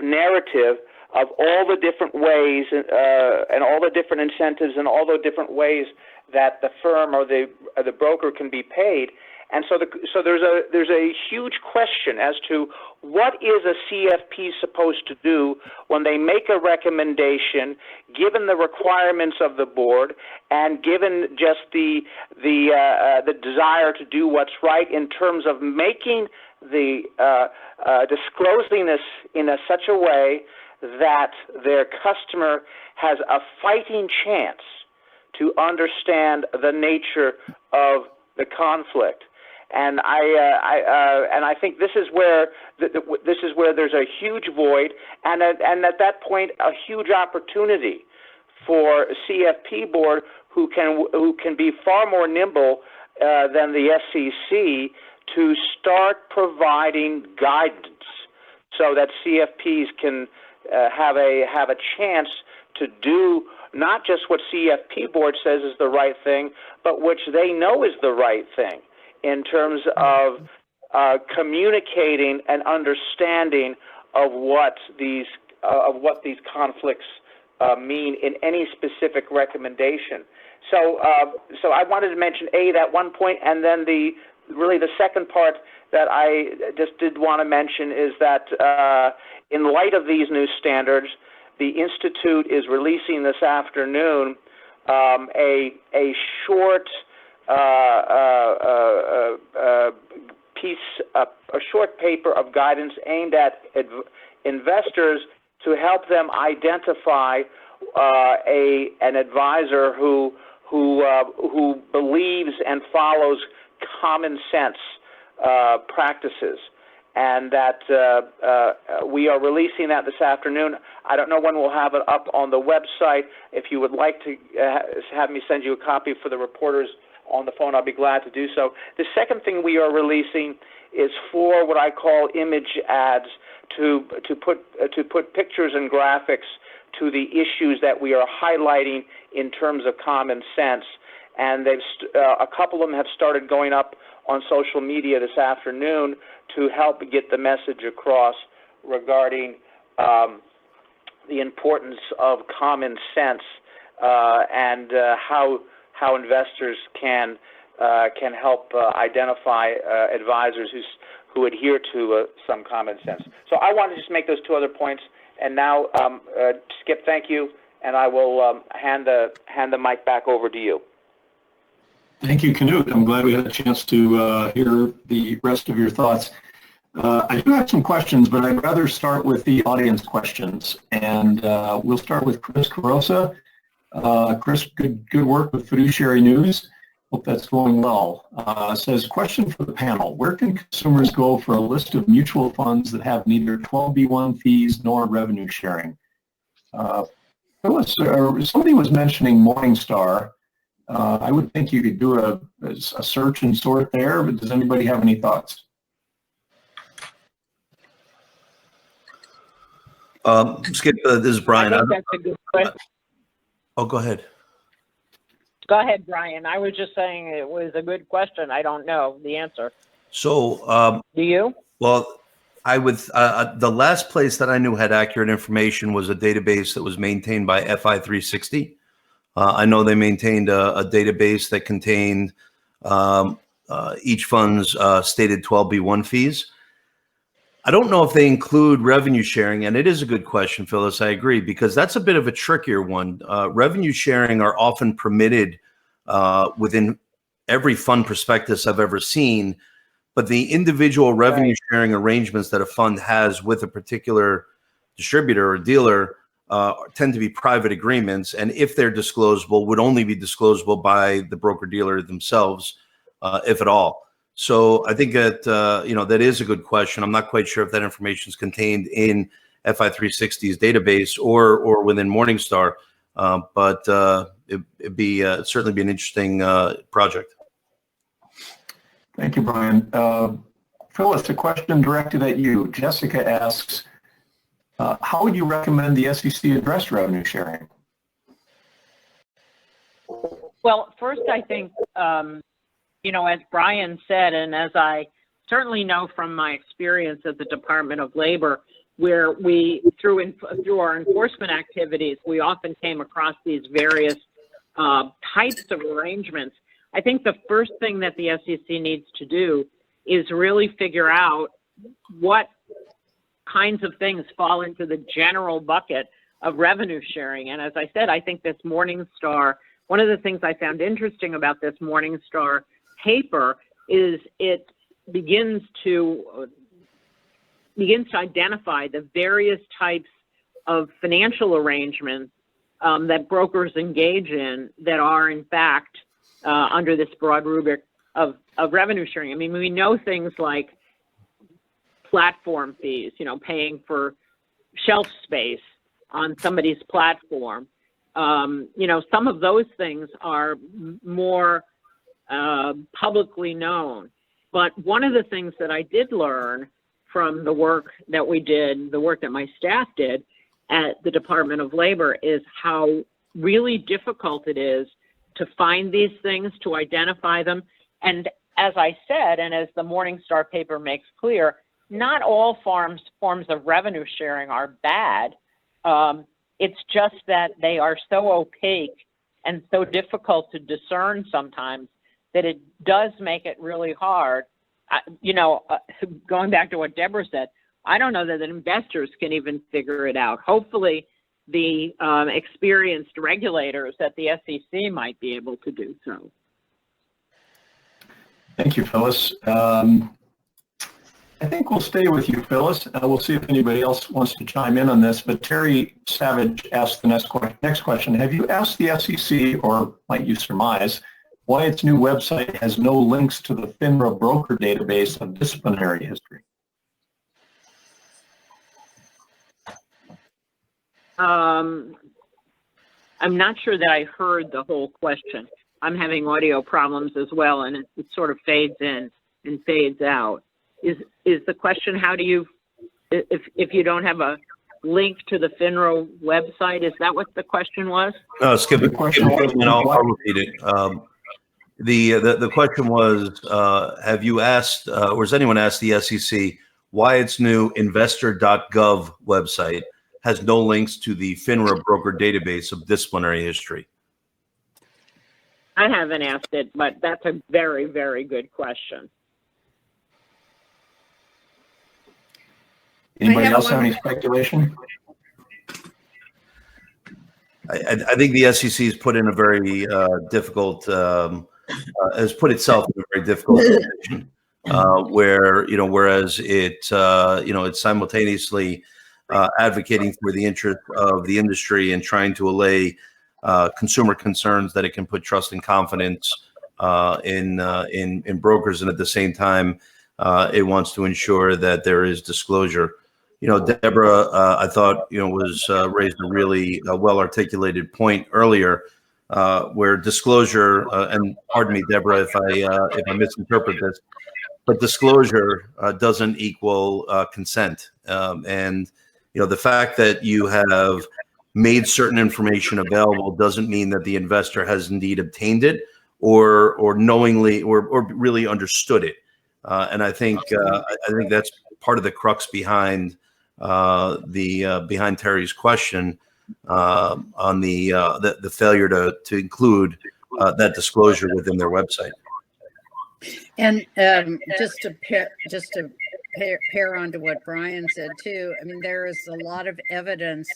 narrative of all the different ways and all the different incentives and all the different ways that the firm or the broker can be paid. And so there's a huge question as to what is a CFP supposed to do when they make a recommendation, given the requirements of the board and given just the desire to do what's right in terms of making the disclosing this in such a way that their customer has a fighting chance to understand the nature of the conflict. And I think this is where there's a huge void, and at that point a huge opportunity for a CFP board who can be far more nimble than the SEC to start providing guidance so that CFPs can have a chance to do not just what CFP board says is the right thing, but which they know is the right thing in terms of communicating and understanding of what these conflicts mean in any specific recommendation. So I wanted to mention that one point, and then the second part that I just did want to mention is that in light of these new standards, the Institute is releasing this afternoon a short a short paper of guidance aimed at investors to help them identify an advisor who believes and follows common sense practices, and that we are releasing that this afternoon. I don't know when we'll have it up on the website. If you would like to have me send you a copy for the reporters on the phone, I'll be glad to do so. The second thing we are releasing is for what I call image ads to put pictures and graphics to the issues that we are highlighting in terms of common sense. And a couple of them have started going up on social media this afternoon to help get the message across regarding the importance of common sense and how investors can help identify advisors who adhere to some common sense. So I wanted to just make those two other points. And now, Skip, thank you, and I will hand the mic back over to you. Thank you, Knut. I'm glad we had a chance to hear the rest of your thoughts. I do have some questions, but I'd rather start with the audience questions. And we'll start with Chris Carosa. Chris, good work with Fiduciary News. Hope that's going well. Says, question for the panel. Where can consumers go for a list of mutual funds that have neither 12B1 fees nor revenue sharing? Phyllis, somebody was mentioning Morningstar. I would think you could do a search and sort there, but does anybody have any thoughts? Skip, this is Brian. I think that's a good question. Oh, go ahead. Go ahead, Brian. I was just saying it was a good question. I don't know the answer. So, Do you? well, I would. The last place that I knew had accurate information was a database that was maintained by FI360. I know they maintained a database that contained each fund's stated 12B1 fees. I don't know if they include revenue sharing, and it is a good question, Phyllis. I agree, because that's a bit of a trickier one. Revenue sharing are often permitted within every fund prospectus I've ever seen, but the individual revenue sharing arrangements that a fund has with a particular distributor or dealer tend to be private agreements, and if they're disclosable, would only be disclosable by the broker-dealer themselves, if at all. So I think that that is a good question. I'm not quite sure if that information is contained in FI360's database or within Morningstar, but it'd be certainly be an interesting project. Thank you, Brian. Phyllis, a question directed at you. Jessica asks, how would you recommend the SEC address revenue sharing? Well, first, I think, as Brian said, and as I certainly know from my experience at the Department of Labor, where we, through our enforcement activities, we often came across these various types of arrangements. I think the first thing that the SEC needs to do is really figure out what kinds of things fall into the general bucket of revenue sharing. And as I said, I think this Morningstar, one of the things I found interesting about this Morningstar paper is it begins to identify the various types of financial arrangements that brokers engage in that are in fact under this broad rubric of revenue sharing. I mean, we know things like platform fees, paying for shelf space on somebody's platform. Some of those things are more publicly known. But one of the things that I did learn from the work that we did, the work that my staff did at the Department of Labor, is how really difficult it is to find these things, to identify them. And as I said, and as the Morningstar paper makes clear, not all forms of revenue sharing are bad. It's just that they are so opaque and so difficult to discern sometimes that it does make it really hard. Going back to what Deborah said, I don't know that investors can even figure it out. Hopefully, the experienced regulators at the SEC might be able to do so. Thank you, Phyllis. I think we'll stay with you, Phyllis. We'll see if anybody else wants to chime in on this, but Terry Savage asked the next question. Have you asked the SEC, or might you surmise, why its new website has no links to the FINRA broker database of disciplinary history? I'm not sure that I heard the whole question. I'm having audio problems as well, and it sort of fades in and fades out. Is the question, how do you, if you don't have a link to the FINRA website, is that what the question was? No, Skip, the question was, and I'll repeat it. The question was, have you asked, or has anyone asked the SEC why its new investor.gov website has no links to the FINRA broker database of disciplinary history? I haven't asked it, but that's a very, very good question. Anybody else have any speculation? I think the SEC has put in a very difficult has put itself in a very difficult position, where, whereas it's simultaneously advocating for the interest of the industry and trying to allay consumer concerns that it can put trust and confidence in brokers, and at the same time, it wants to ensure that there is disclosure. Deborah, I thought, was raised a really well-articulated point earlier, where disclosure, and pardon me, Deborah, if I misinterpret this, but disclosure doesn't equal consent. And the fact that you have made certain information available doesn't mean that the investor has indeed obtained it or knowingly or really understood it. And I think that's part of the crux behind behind Terry's question on the failure to include that disclosure within their website. And just to pair onto what Brian said too, I mean, there is a lot of evidence.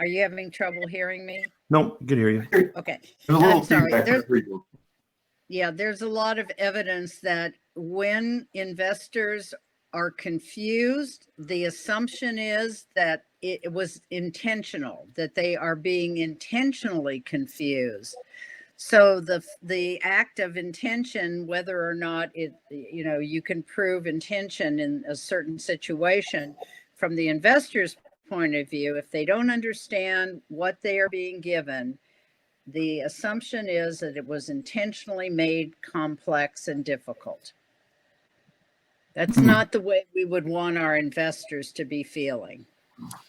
Are you having trouble hearing me? No, I can hear you. Okay. I'm sorry. There's a lot of evidence that when investors are confused, the assumption is that it was intentional, that they are being intentionally confused. So the act of intention, whether or not you can prove intention in a certain situation, from the investor's point of view, if they don't understand what they are being given, the assumption is that it was intentionally made complex and difficult. That's not the way we would want our investors to be feeling.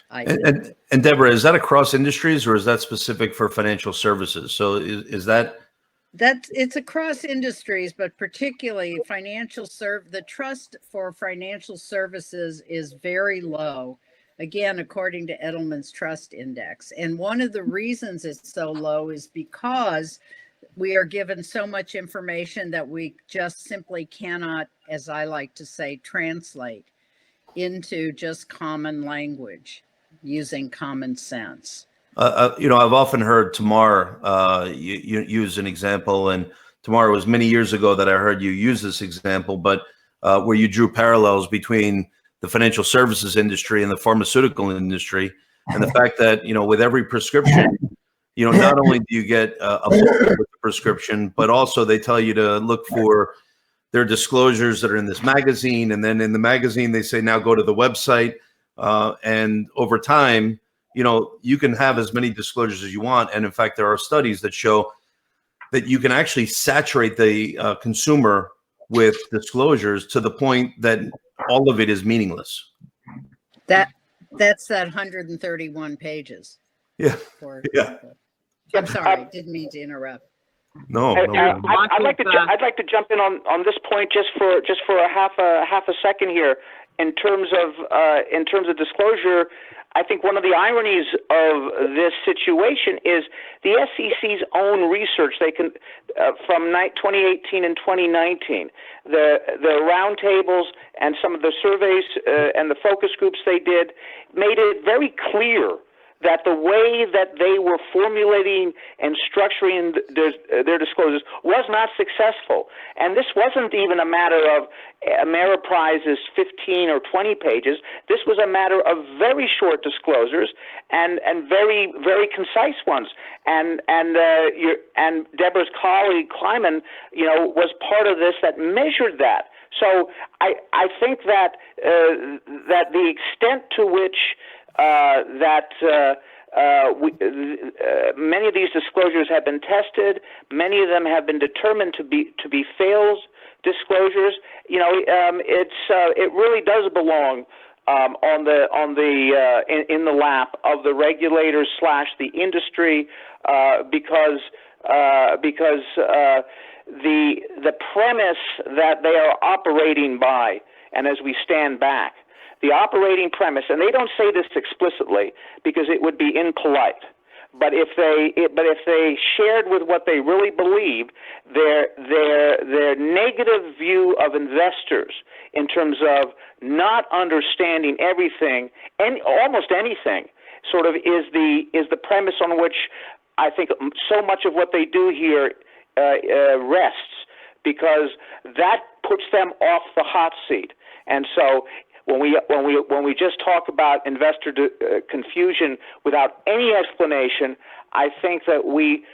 And Deborah, is that across industries or is that specific for financial services? So is that? It's across industries, but particularly the trust for financial services is very low. Again, according to Edelman's Trust Index. And one of the reasons it's so low is because we are given so much information that we just simply cannot, as I like to say, translate into just common language using common sense. I've often heard Tamar you use an example, and Tamar, it was many years ago that I heard you use this example, but where you drew parallels between the financial services industry and the pharmaceutical industry, and the fact that, with every prescription, not only do you get a book with the prescription, but also they tell you to look for their disclosures that are in this magazine. And then in the magazine, they say, now go to the website. And over time, you can have as many disclosures as you want. And in fact, there are studies that show that you can actually saturate the consumer with disclosures to the point that all of it is meaningless. That's that 131 pages. Yeah. Yeah. I'm sorry, didn't mean to interrupt. No. I'd like to jump in on this point just for a half a second here. In terms of disclosure, I think one of the ironies of this situation is the SEC's own research. They can from 2018 and 2019, the roundtables and some of the surveys and the focus groups they did made it very clear that the way that they were formulating and structuring their disclosures was not successful. And this wasn't even a matter of Ameriprise's 15 or 20 pages. This was a matter of very short disclosures and very, very concise ones. And Deborah's colleague, Kleiman, was part of this that measured that. So I think that that the extent to which many of these disclosures have been tested. Many of them have been determined to be fails disclosures. It really does belong in the lap of the regulators / the industry because the premise that they are operating by, and as we stand back. The operating premise, and they don't say this explicitly because it would be impolite, but if they shared with what they really believe, their negative view of investors in terms of not understanding everything and almost anything, sort of is the premise on which I think so much of what they do here rests, because that puts them off the hot seat. And so when we just talk about investor confusion without any explanation, I think that we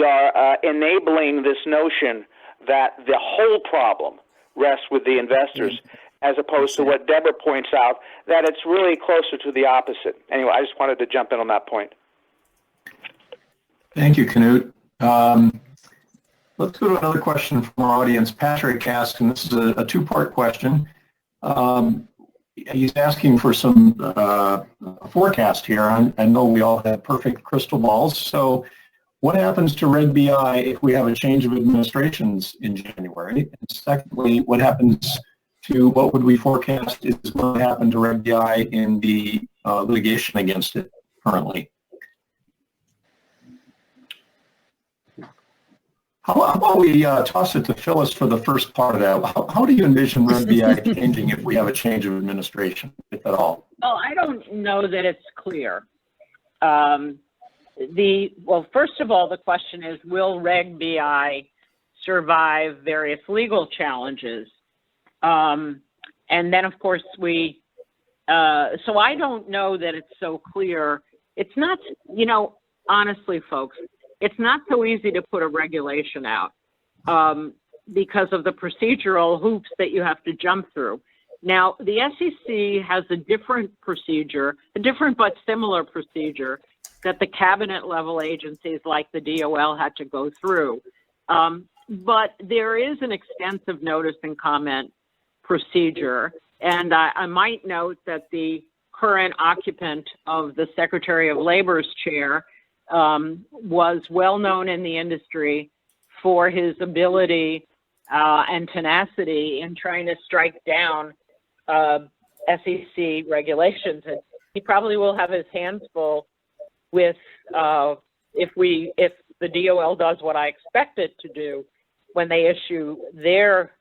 are enabling this notion that the whole problem rests with the investors, as opposed to what Deborah points out, that it's really closer to the opposite. Anyway, I just wanted to jump in on that point. Thank you, Knut. Let's go to another question from our audience. Patrick asked, and this is a two-part question. He's asking for some forecast here. I know we all have perfect crystal balls. So what happens to Reg BI if we have a change of administrations in January? And secondly, what would we forecast is going to happen to Reg BI in the litigation against it currently? How about we toss it to Phyllis for the first part of that? How do you envision Reg BI changing if we have a change of administration, if at all? Well, I don't know that it's clear. Well, first of all, the question is, will Reg BI survive various legal challenges? And then, of course, so I don't know that it's so clear. It's not, honestly, folks, it's not so easy to put a regulation out because of the procedural hoops that you have to jump through. Now, the SEC has a different procedure, a different but similar procedure that the cabinet level agencies like the DOL had to go through. But there is an extensive notice and comment procedure. And I might note that the current occupant of the Secretary of Labor's chair was well known in the industry for his ability and tenacity in trying to strike down SEC regulations. And he probably will have his hands full with if the DOL does what I expect it to do when they issue their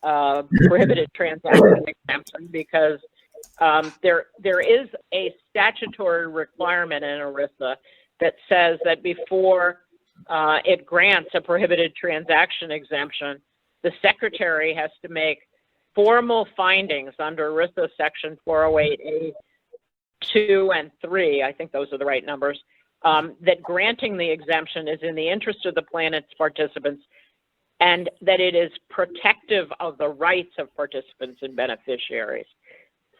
prohibited transaction exemption, because there is a statutory requirement in ERISA that says that before it grants a prohibited transaction exemption, the secretary has to make formal findings under ERISA section 408A 2 and 3, I think those are the right numbers, that granting the exemption is in the interest of the plan and its participants, and that it is protective of the rights of participants and beneficiaries.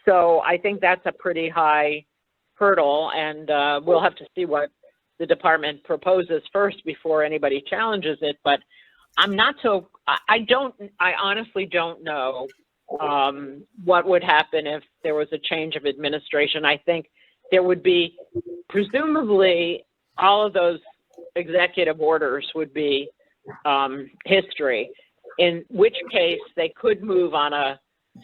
So I think that's a pretty high hurdle, and we'll have to see what the department proposes first before anybody challenges it. But I'm not so, I honestly don't know what would happen if there was a change of administration. I think there would be, presumably, all of those executive orders would be history, in which case they could move on a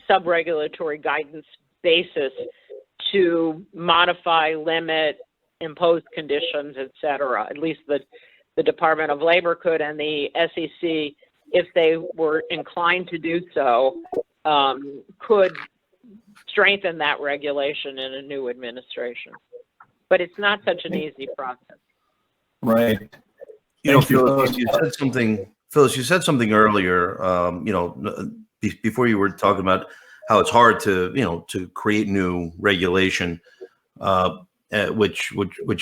sub-regulatory guidance basis to modify, limit, impose conditions, et cetera. At least the Department of Labor could, and the SEC, if they were inclined to do so, could strengthen that regulation in a new administration. But it's not such an easy process. Right. Phyllis, you said something earlier, before you were talking about how it's hard to, to create new regulation, which,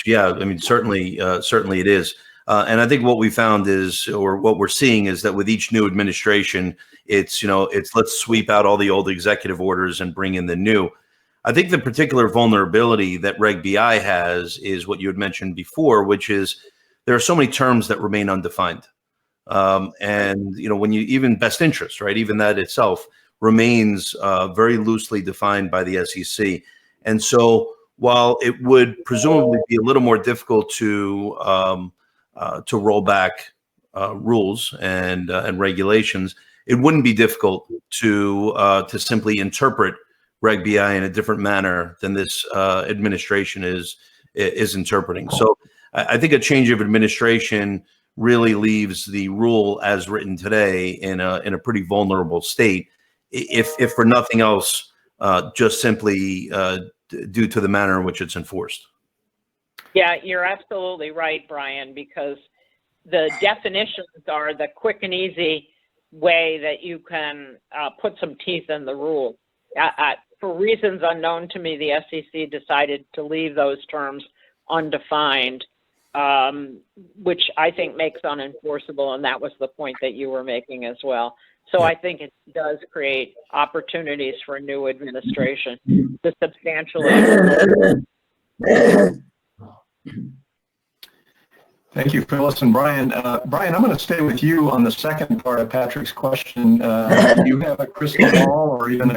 yeah, I mean, certainly it is. And I think what we found is, or what we're seeing is that with each new administration, it's let's sweep out all the old executive orders and bring in the new. I think the particular vulnerability that Reg BI has is what you had mentioned before, which is there are so many terms that remain undefined. And, when you, even best interest, right, even that itself remains very loosely defined by the SEC. And so while it would presumably be a little more difficult to roll back rules and regulations, it wouldn't be difficult to simply interpret Reg BI in a different manner than this administration is interpreting. So I think a change of administration really leaves the rule as written today in a pretty vulnerable state, if for nothing else, just simply due to the manner in which it's enforced. Yeah, you're absolutely right, Brian, because the definitions are the quick and easy way that you can put some teeth in the rule. For reasons unknown to me, the SEC decided to leave those terms undefined, which I think makes unenforceable, and that was the point that you were making as well. So I think it does create opportunities for new administration to substantially. Thank you, Phyllis and Brian. Brian, I'm going to stay with you on the second part of Patrick's question. Do you have a crystal ball or even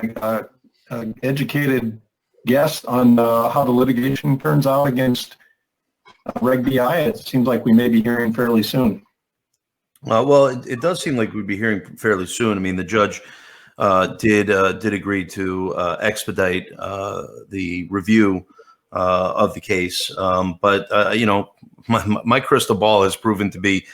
an educated guess on how the litigation turns out against Reg BI? It seems like we may be hearing fairly soon. Well, it does seem like we'd be hearing fairly soon. I mean, the judge did agree to expedite the review of the case, but you know, my crystal ball has proven to be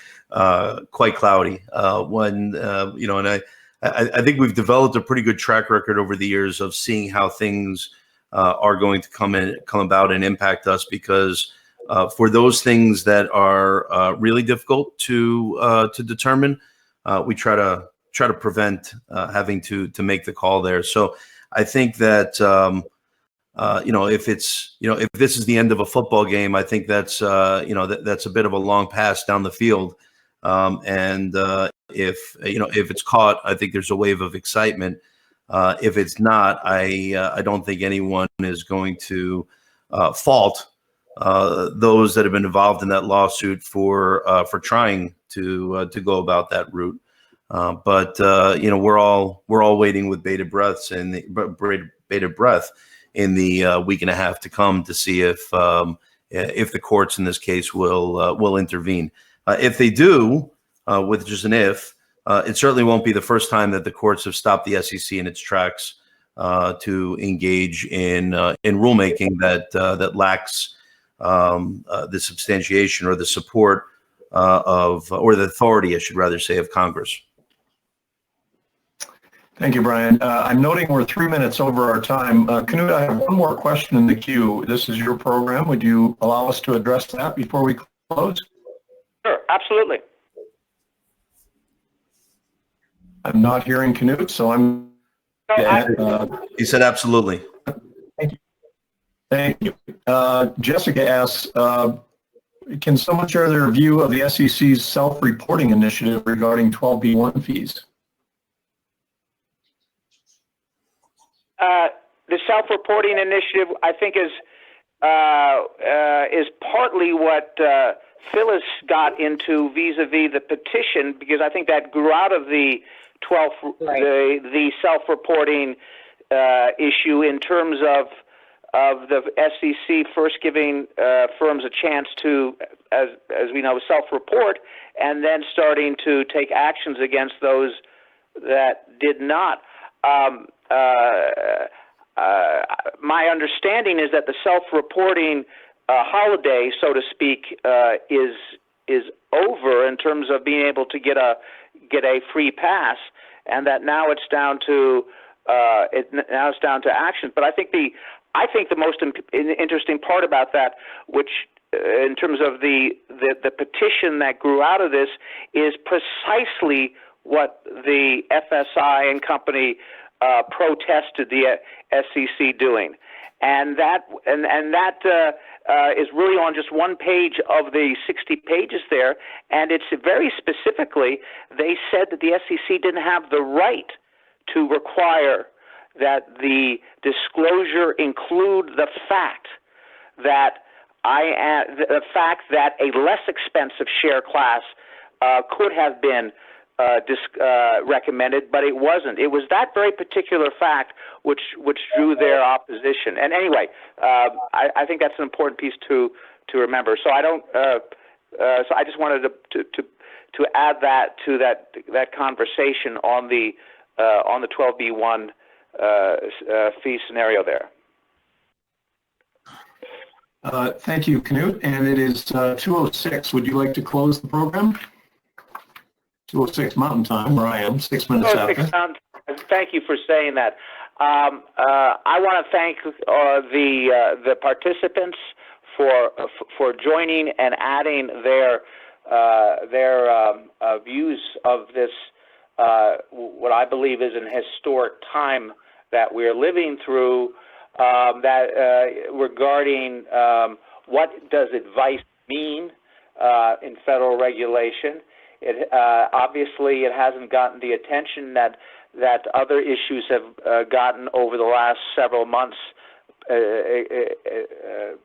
quite cloudy. When you know, and I think we've developed a pretty good track record over the years of seeing how things are going to come about and impact us, because for those things that are really difficult to determine, we try to prevent having to make the call there. So I think that you know, if it's, you know, if this is the end of a football game, I think that's you know, that's a bit of a long pass down the field. And if you know, if it's caught, I think there's a wave of excitement. If it's not, I don't think anyone is going to fault those that have been involved in that lawsuit for trying to go about that route. But you know, we're all waiting with bated breath in the week and a half to come to see if the courts in this case will intervene. If they do, with just an if, it certainly won't be the first time that the courts have stopped the SEC in its tracks to engage in rulemaking that lacks the substantiation or the support or the authority, I should rather say, of Congress. Thank you, Brian. I'm noting we're 3 minutes over our time. Knut, I have one more question in the queue. This is your program. Would you allow us to address that before we close? Sure, absolutely. I'm not hearing Knut, so I'm... He said absolutely. Thank you. Thank you. Jessica asks, can someone share their view of the SEC's self-reporting initiative regarding 12B1 fees? The self-reporting initiative, I think, is partly what Phyllis got into vis-a-vis the petition, because I think that grew out of the the self-reporting issue in terms of the SEC first giving firms a chance to, as we know, self-report, and then starting to take actions against those that did not. My understanding is that the self-reporting holiday, so to speak, is over in terms of being able to get a free pass, and that now it's down to action. But I think the most interesting part about that, which in terms of the petition that grew out of this, is precisely what the FSI and company protested the SEC doing, and that is really on just one page of the 60 pages there, and it's very specifically, they said that the SEC didn't have the right to require that the disclosure include the fact that a less expensive share class could have been recommended, but it wasn't. It was that very particular fact which drew their opposition. And anyway, I think that's an important piece to remember. So I don't. So I just wanted to add that to that conversation on the 12B1 fee scenario there. Thank you, Knut. And it is 2:06. Would you like to close the program? 2:06 Mountain Time, where I am, 6 minutes after. Thank you for saying that. I want to thank the participants for joining and adding their views of this, what I believe is an historic time that we're living through, regarding what does advice mean in federal regulation. Obviously, it hasn't gotten the attention that other issues have gotten over the last several months,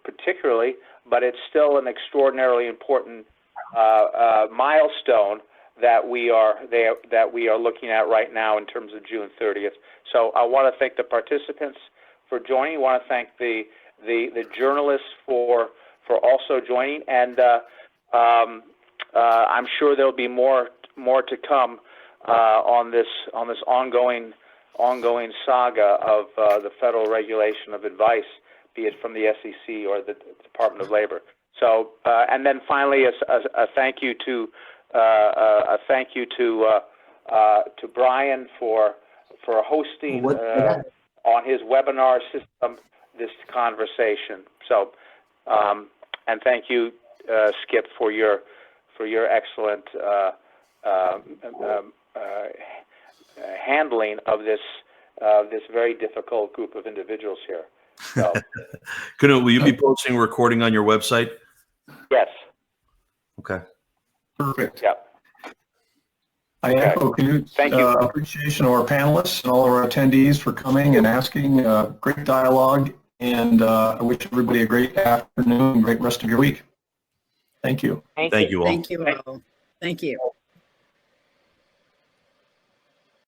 particularly, but it's still an extraordinarily important milestone that we are looking at right now in terms of June 30th. So I want to thank the participants for joining. I want to thank the journalists for also joining, and I'm sure there'll be more to come on this ongoing saga of the federal regulation of advice, be it from the SEC or the Department of Labor. So, and then finally, a thank you to Brian for hosting on his webinar system this conversation. So, and thank you, Skip, for your excellent handling of this very difficult group of individuals here. So, Knut, will you be posting a recording on your website? yes. Okay. Perfect. Yep. I echo Knut's Thank you. appreciation of our panelists and all of our attendees for coming and asking. Great dialogue, and I wish everybody a great afternoon, great rest of your week. Thank you. Thank you all. Thank you all. Thank you.